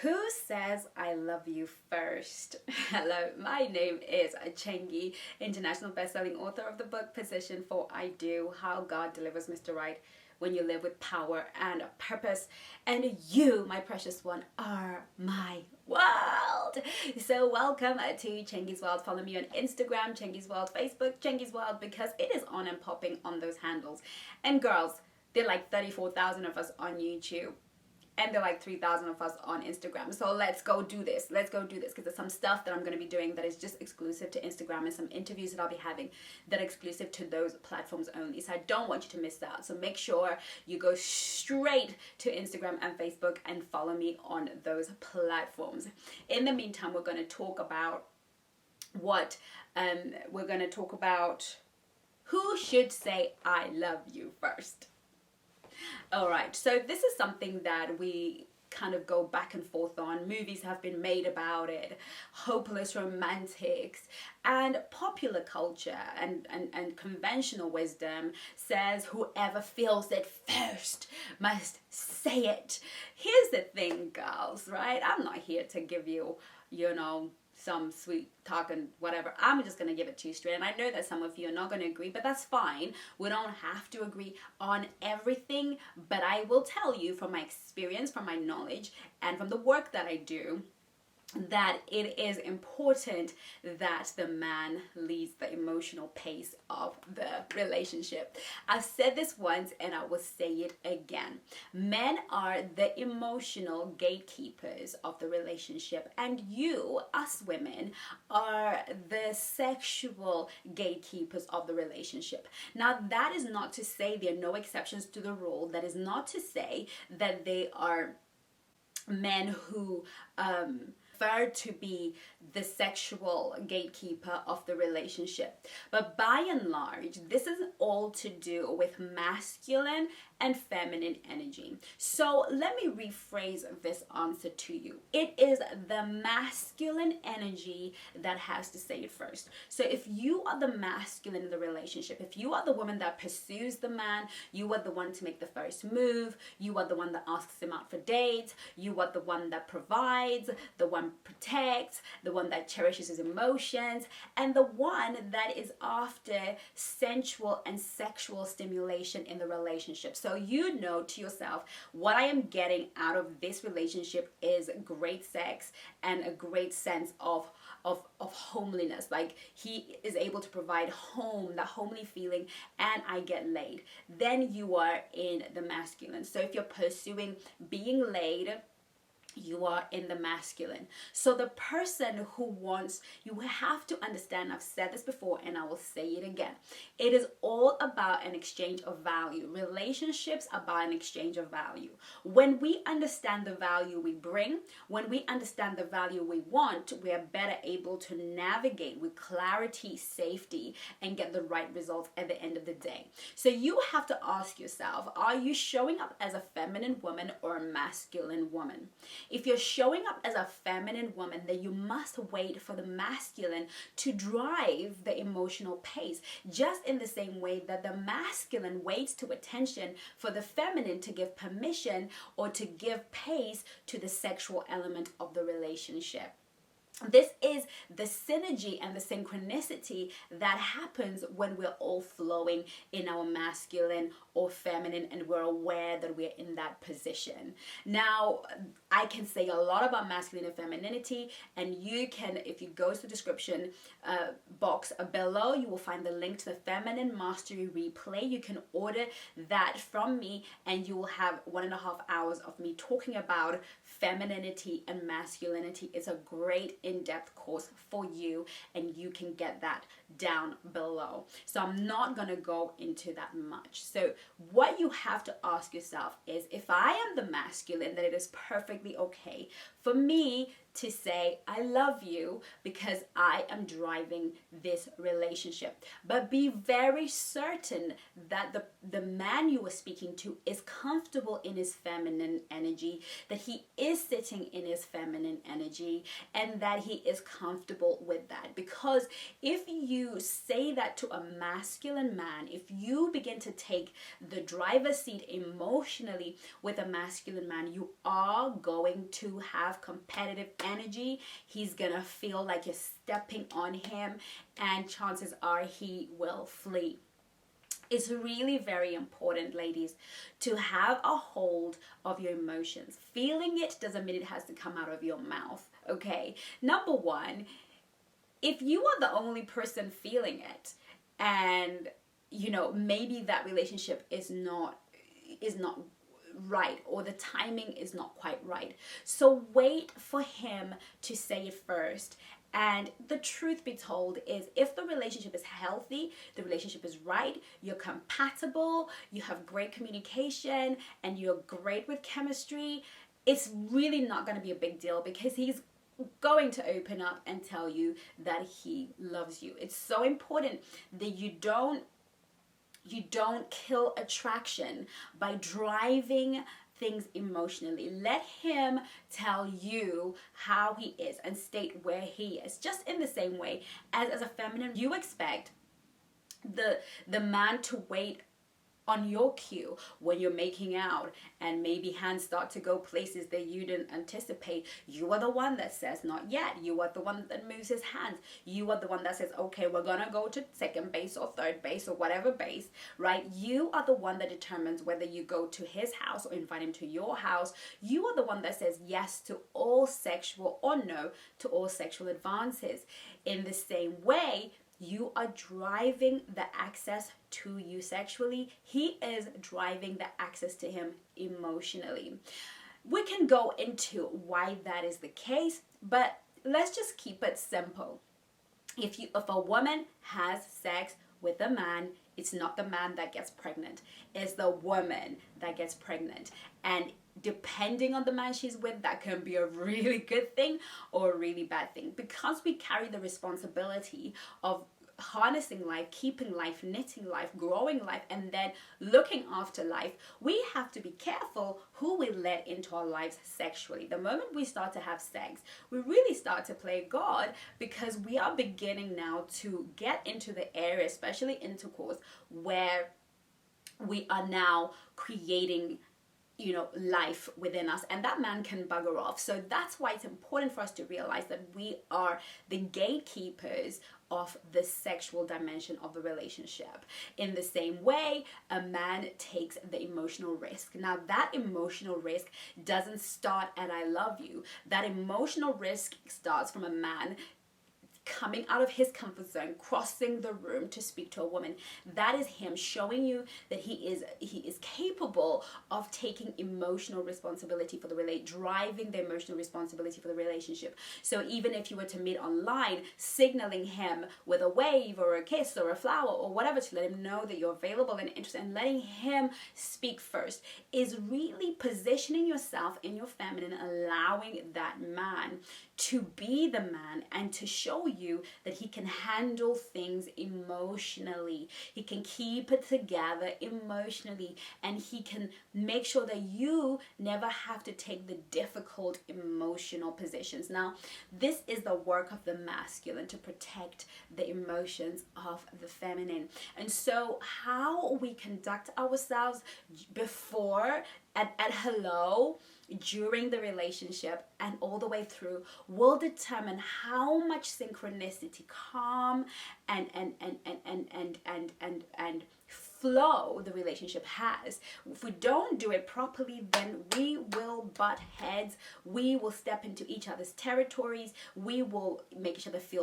Who says I love you first? Hello, my name is Chengi, international best-selling author of the book Position for I Do, How God Delivers Mr. Right When You Live with Power and Purpose. And you, my precious one, are my world. So welcome to Chengi's World. Follow me on Instagram, Chengi's World, Facebook, Chengi's World, because it is on and popping on those handles. And girls, there are like 34,000 of us on YouTube. And there are like 3,000 of us on Instagram. So let's go do this. Let's go do this, because there's some stuff that I'm going to be doing that is just exclusive to Instagram, and some interviews that I'll be having that are exclusive to those platforms only. So I don't want you to miss out. So make sure you go straight to Instagram and Facebook and follow me on those platforms. In the meantime, we're going to talk about who should say I love you first. All right, so this is something that we kind of go back and forth on. Movies have been made about it, hopeless romantics, and popular culture and conventional wisdom says whoever feels it first must say it. Here's the thing, girls, right? I'm not here to give you, some sweet talk and whatever. I'm just going to give it to you straight. And I know that some of you are not going to agree, but that's fine. We don't have to agree on everything. But I will tell you from my experience, from my knowledge, and from the work that I do, that it is important that the man leads the emotional pace of the relationship. I've said this once and I will say it again. Men are the emotional gatekeepers of the relationship, and you, us women, are the sexual gatekeepers of the relationship. Now, that is not to say there are no exceptions to the rule. That is not to say that they are men who prefer to be the sexual gatekeeper of the relationship. But by and large, this is all to do with masculine and feminine energy. So let me rephrase this answer to you. It is the masculine energy that has to say it first. So if you are the masculine in the relationship, if you are the woman that pursues the man, you are the one to make the first move, you are the one that asks him out for dates, you are the one that provides, the one protects, the one that cherishes his emotions, and the one that is after sensual and sexual stimulation in the relationship. So you know to yourself, what I am getting out of this relationship is great sex and a great sense of homeliness. Like, he is able to provide home, that homely feeling, and I get laid. Then you are in the masculine. So if you're pursuing being laid, you are in the masculine. So the person who wants, you have to understand, I've said this before and I will say it again, it is all about an exchange of value. Relationships are about an exchange of value. When we understand the value we bring, when we understand the value we want, we are better able to navigate with clarity, safety, and get the right results at the end of the day. So you have to ask yourself, are you showing up as a feminine woman or a masculine woman? If you're showing up as a feminine woman, then you must wait for the masculine to drive the emotional pace, just in the same way that the masculine waits to attention for the feminine to give permission or to give pace to the sexual element of the relationship. This is the synergy and the synchronicity that happens when we're all flowing in our masculine or feminine and we're aware that we're in that position. Now, I can say a lot about masculine and femininity, and you can, if you go to the description box below, you will find the link to the Feminine Mastery Replay. You can order that from me and you will have 1.5 hours of me talking about femininity and masculinity. It's a great in-depth course for you, and you can get that down below. So I'm not going to go into that much. So what you have to ask yourself is, if I am the masculine, then it is perfectly okay for me to say I love you because I am driving this relationship. But be very certain that the man you are speaking to is comfortable in his feminine energy, that he is sitting in his feminine energy, and that he is comfortable with that. Because if you to say that to a masculine man, if you begin to take the driver's seat emotionally with a masculine man, you are going to have competitive energy. He's gonna feel like you're stepping on him, and chances are he will flee. It's really very important, ladies, to have a hold of your emotions. Feeling it doesn't mean it has to come out of your mouth, okay? Number one, if you are the only person feeling it, and maybe that relationship is not right, or the timing is not quite right, so wait for him to say it first. And the truth be told is, if the relationship is healthy, the relationship is right, you're compatible, you have great communication, and you're great with chemistry, it's really not going to be a big deal, because he's going to open up and tell you that he loves you. It's so important that you don't kill attraction by driving things emotionally. Let him tell you how he is and state where he is. Just in the same way as a feminine, you expect the man to wait on your cue when you're making out, and maybe hands start to go places that you didn't anticipate. You are the one that says not yet. You are the one that moves his hands. You are the one that says, okay, we're gonna go to second base or third base or whatever base, right? You are the one that determines whether you go to his house or invite him to your house. You are the one that says yes to all sexual or no to all sexual advances. In the same way, you are driving the access to you sexually. He is driving the access to him emotionally. We can go into why that is the case, but let's just keep it simple. If a woman has sex with a man, it's not the man that gets pregnant. It's the woman that gets pregnant. And depending on the man she's with, that can be a really good thing or a really bad thing. Because we carry the responsibility of harnessing life, keeping life, knitting life, growing life, and then looking after life, we have to be careful who we let into our lives sexually. The moment we start to have sex, we really start to play God, because we are beginning now to get into the area, especially intercourse, where we are now creating life within us, and that man can bugger off. So that's why it's important for us to realize that we are the gatekeepers of the sexual dimension of the relationship. In the same way, a man takes the emotional risk. Now, that emotional risk doesn't start at I love you. That emotional risk starts from a man coming out of his comfort zone, crossing the room to speak to a woman. That is him showing you that he is capable of taking emotional responsibility for the driving the emotional responsibility for the relationship. So even if you were to meet online, signaling him with a wave or a kiss or a flower or whatever to let him know that you're available and interested, and letting him speak first, is really positioning yourself in your feminine, allowing that man to be the man and to show you that he can handle things emotionally. He can keep it together emotionally, and he can make sure that you never have to take the difficult emotional positions. Now, this is the work of the masculine, to protect the emotions of the feminine. And so how we conduct ourselves before, at hello, during the relationship, and all the way through will determine how much synchronicity, calm, and flow the relationship has. If we don't do it properly, then we will butt heads. We will step into each other's territories. We will make each other feel